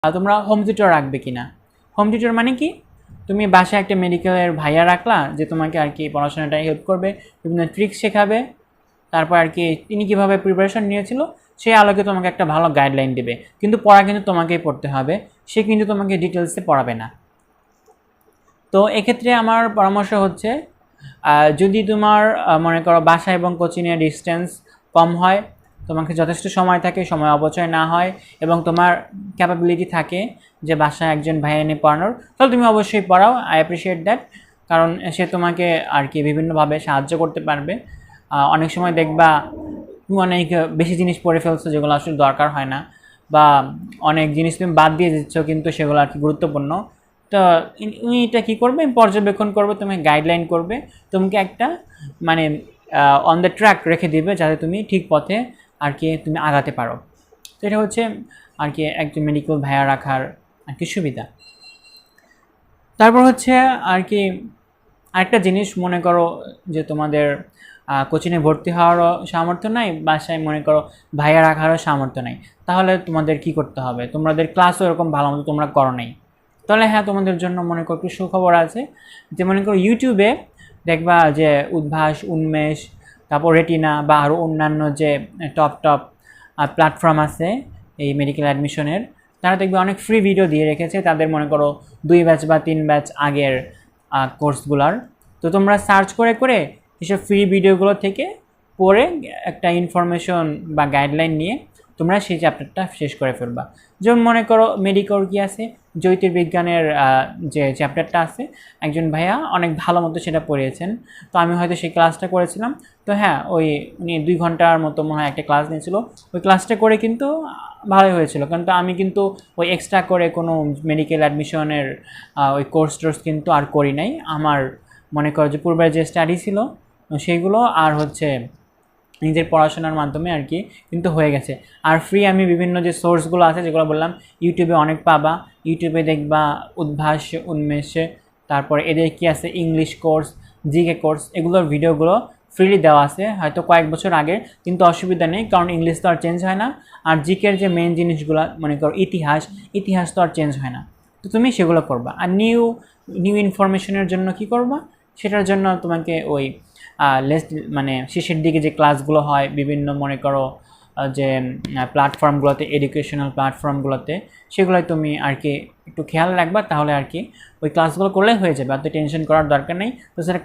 তোমরা home tutor রাখবে কিনা। হোম টিউটর মানে কি, তুমি বাসায় একটা মেডিকেলের ভাইয়া রাখলা যে তোমাকে আর কি পড়াশোনাটা হেল্প করবে, বিভিন্ন ট্রিক্স শেখাবে, তারপর আর কি তিনি কীভাবে প্রিপারেশন নিয়েছিল সেই আলোকে তোমাকে একটা ভালো গাইডলাইন দেবে, কিন্তু পড়া কিন্তু তোমাকেই পড়তে হবে, সে কিন্তু তোমাকে ডিটেলসে পড়াবে না। তো এক্ষেত্রে আমার পরামর্শ হচ্ছে যদি তোমার মনে করো বাসা এবং কোচিংয়ের ডিস্টেন্স কম হয়, তোমাকে যথেষ্ট সময় থাকে, সময় অপচয় না হয় এবং তোমার ক্যাপাবিলিটি থাকে যে বাসায় একজন ভাই এনে পড়ানোর, তাহলে তুমি অবশ্যই পড়াও। আই অ্যাপ্রিসিয়েট দ্যাট, কারণ সে তোমাকে আর কি বিভিন্নভাবে সাহায্য করতে পারবে। অনেক সময় দেখবা তুমি অনেক বেশি জিনিস পড়ে ফেলছো যেগুলো আসলে দরকার হয় না, বা অনেক জিনিস তুমি বাদ দিয়ে দিচ্ছ কিন্তু সেগুলো আর কি গুরুত্বপূর্ণ। তো উনি এটা কী করবে, পর্যবেক্ষণ করবে, তোমাকে গাইডলাইন করবে, তোমাকে একটা মানে অন দ্য ট্র্যাক রেখে দিবে যাতে তুমি ঠিক পথে আর কি তুমি আগাতে পারো। তো এটা হচ্ছে আর কি একজন মেডিকেল ভাইয়া রাখার আর কি সুবিধা। তারপর হচ্ছে আর কি আরেকটা জিনিস, মনে করো যে তোমাদের কোচিংয়ে ভর্তি হওয়ারও সামর্থ্য নাই, বাসায় মনে করো ভাইয়া রাখারও সামর্থ্য নাই, তাহলে তোমাদের কি করতে হবে, তোমাদের ক্লাসও এরকম ভালো মতো তোমরা করো নাই, তাহলে হ্যাঁ তোমাদের জন্য মনে করো একটু সুখবর আছে। যে মনে করো ইউটিউবে দেখবা যে উদ্ভাস, উন্মেষ, তারপর রেটিনা বা আরও অন্যান্য যে টপ প্ল্যাটফর্ম আছে এই মেডিকেল অ্যাডমিশনের, তারা দেখবে অনেক ফ্রি ভিডিও দিয়ে রেখেছে তাদের মনে করো 2 ব্যাচ বা 3 ব্যাচ আগের কোর্সগুলার। তো তোমরা সার্চ করে করে এসব ফ্রি ভিডিওগুলো থেকে পড়ে একটা ইনফরমেশন বা গাইডলাইন নিয়ে তোমরা সেই চ্যাপ্টারটা শেষ করে ফেলবা। যেমন মনে করো মেডিকোর কি আছে, জ্যোতির্বিজ্ঞানের যে চ্যাপ্টারটা আছে, একজন ভাইয়া অনেক ভালো মতো সেটা পড়িয়েছেন, তো আমি হয়তো সেই ক্লাসটা করেছিলাম। তো হ্যাঁ, উনি 2 ঘন্টার মতো মনে হয় একটা ক্লাস নিয়েছিল, ওই ক্লাসটা করে কিন্তু ভালোই হয়েছিল, কিন্তু আমি কিন্তু ওই এক্সট্রা করে কোনো মেডিকেল অ্যাডমিশনের ওই কোর্স টোর্স কিন্তু আর করি নাই। আমার মনে করো যে পূর্বের যে স্টাডি ছিল সেইগুলো আর হচ্ছে নিজের পড়াশোনার মাধ্যমে আর কি কিন্তু হয়ে গেছে। আর ফ্রি আমি বিভিন্ন যে সোর্সগুলো আছে যেগুলো বললাম ইউটিউবে অনেক পাবা, ইউটিউবে দেখবা উদ্ভাস, উন্মেষে, তারপরে এদের কি আছে ইংলিশ কোর্স, জিকে কোর্স, এগুলোর ভিডিওগুলো ফ্রিলি দেওয়া আছে, হয়তো কয়েক বছর আগে, কিন্তু অসুবিধা নেই কারণ ইংলিশ তো আর চেঞ্জ হয় না। আর জিকের যে মেন জিনিসগুলো মনে করো ইতিহাস তো আর চেঞ্জ হয় না, তো তুমি সেগুলো করবা। আর নিউ ইনফরমেশনের জন্য কি করবা, সেটার জন্য তোমাকে ওই মানে শেষের দিকে যে ক্লাসগুলো হয় বিভিন্ন মনে করো যে প্ল্যাটফর্মগুলোতে, এডুকেশনাল প্ল্যাটফর্মগুলোতে, সেগুলোই তুমি আর কি একটু খেয়াল রাখবা, তাহলে আর কি ওই ক্লাসগুলো করলে হয়ে যাবে, আর তো টেনশন করার দরকার নেই। তো সেটা